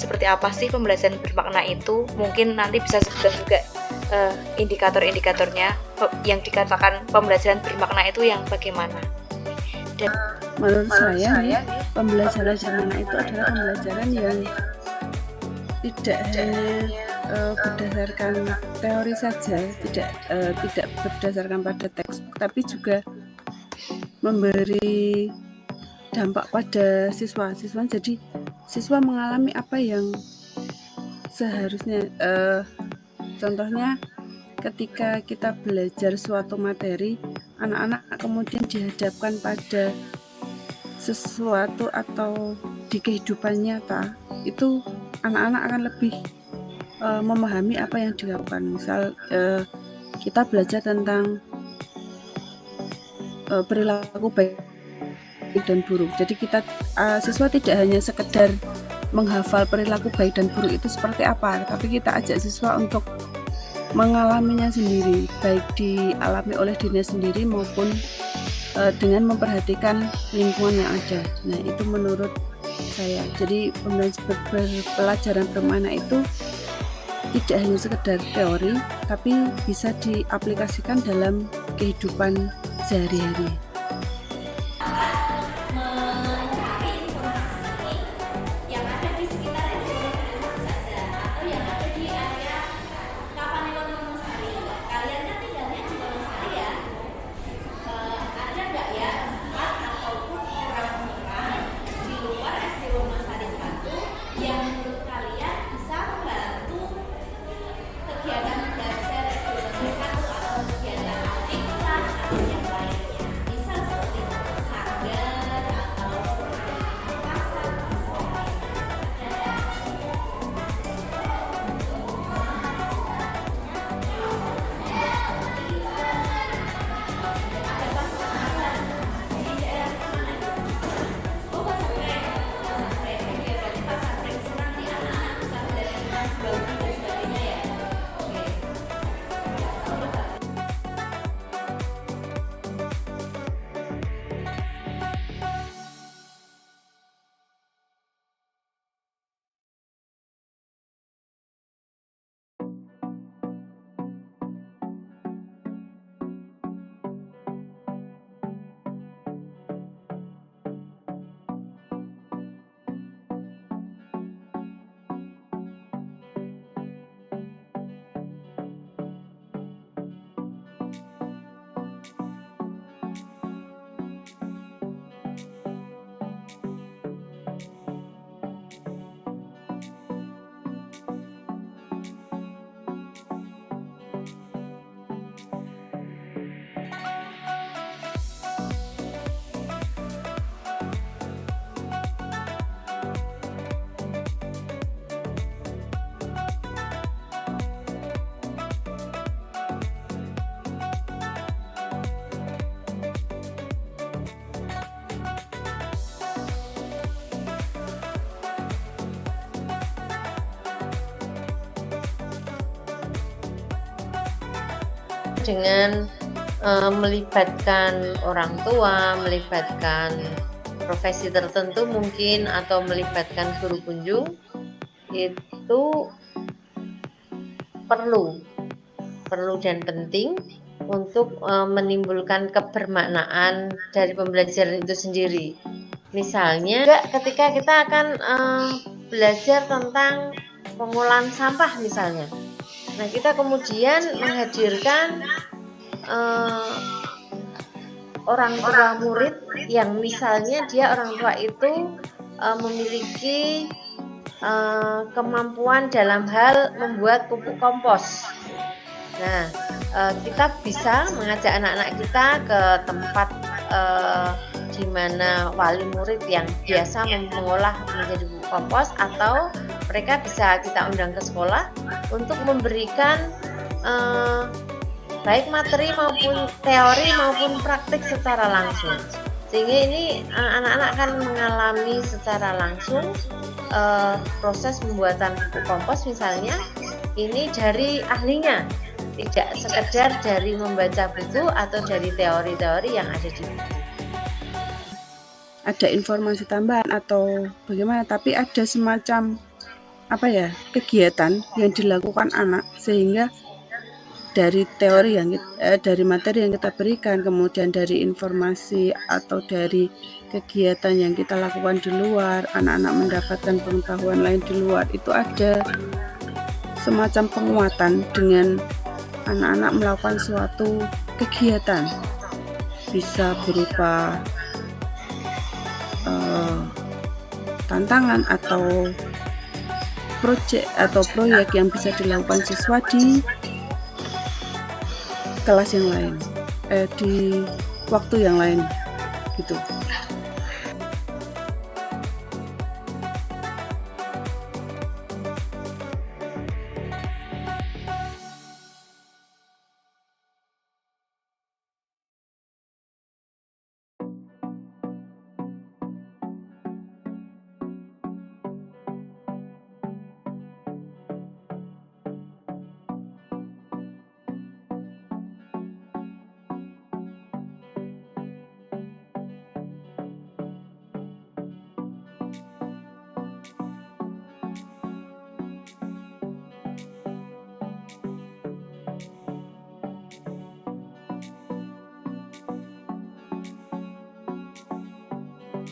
seperti apa sih pembelajaran bermakna itu. Mungkin nanti bisa sebutkan juga indikator-indikatornya yang dikatakan pembelajaran bermakna itu yang bagaimana. Dan menurut saya nih, pembelajaran bermakna itu adalah pembelajaran yang tidak hanya berdasarkan teori saja, tidak berdasarkan pada teks, tapi juga memberi dampak pada siswa. Jadi siswa mengalami apa yang seharusnya. Contohnya ketika kita belajar suatu materi, anak-anak kemudian dihadapkan pada sesuatu atau di kehidupan nyata, itu anak-anak akan lebih memahami apa yang dilakukan. Misal kita belajar tentang perilaku baik dan buruk. Jadi siswa tidak hanya sekedar menghafal perilaku baik dan buruk itu seperti apa, tapi kita ajak siswa untuk mengalaminya sendiri, baik dialami oleh dirinya sendiri maupun dengan memperhatikan lingkungan yang ada. Nah, itu menurut saya. Jadi pembelajaran bermakna itu tidak hanya sekedar teori, tapi bisa diaplikasikan dalam kehidupan sehari-hari. Dengan melibatkan orang tua, melibatkan profesi tertentu mungkin, atau melibatkan guru kunjung, itu perlu dan penting untuk menimbulkan kebermaknaan dari pembelajaran itu sendiri. Misalnya ketika kita akan belajar tentang pengolahan sampah misalnya. Nah, kita kemudian menghadirkan orang tua murid yang misalnya dia orang tua itu memiliki kemampuan dalam hal membuat pupuk kompos. Nah, kita bisa mengajak anak-anak kita ke tempat di mana wali murid yang biasa mengolah menjadi pupuk kompos, atau mereka bisa kita undang ke sekolah untuk memberikan baik materi maupun teori maupun praktik secara langsung, sehingga ini anak-anak akan mengalami secara langsung proses pembuatan pupuk kompos misalnya ini dari ahlinya, tidak sekedar dari membaca buku atau dari teori-teori yang ada di buku. Ada informasi tambahan atau bagaimana, tapi ada semacam kegiatan yang dilakukan anak, sehingga dari teori dari materi yang kita berikan, kemudian dari informasi atau dari kegiatan yang kita lakukan di luar, anak-anak mendapatkan pengetahuan lain di luar, itu ada semacam penguatan dengan anak-anak melakukan suatu kegiatan, bisa berupa tantangan atau proyek yang bisa dilakukan siswa di kelas yang lain, di waktu yang lain gitu.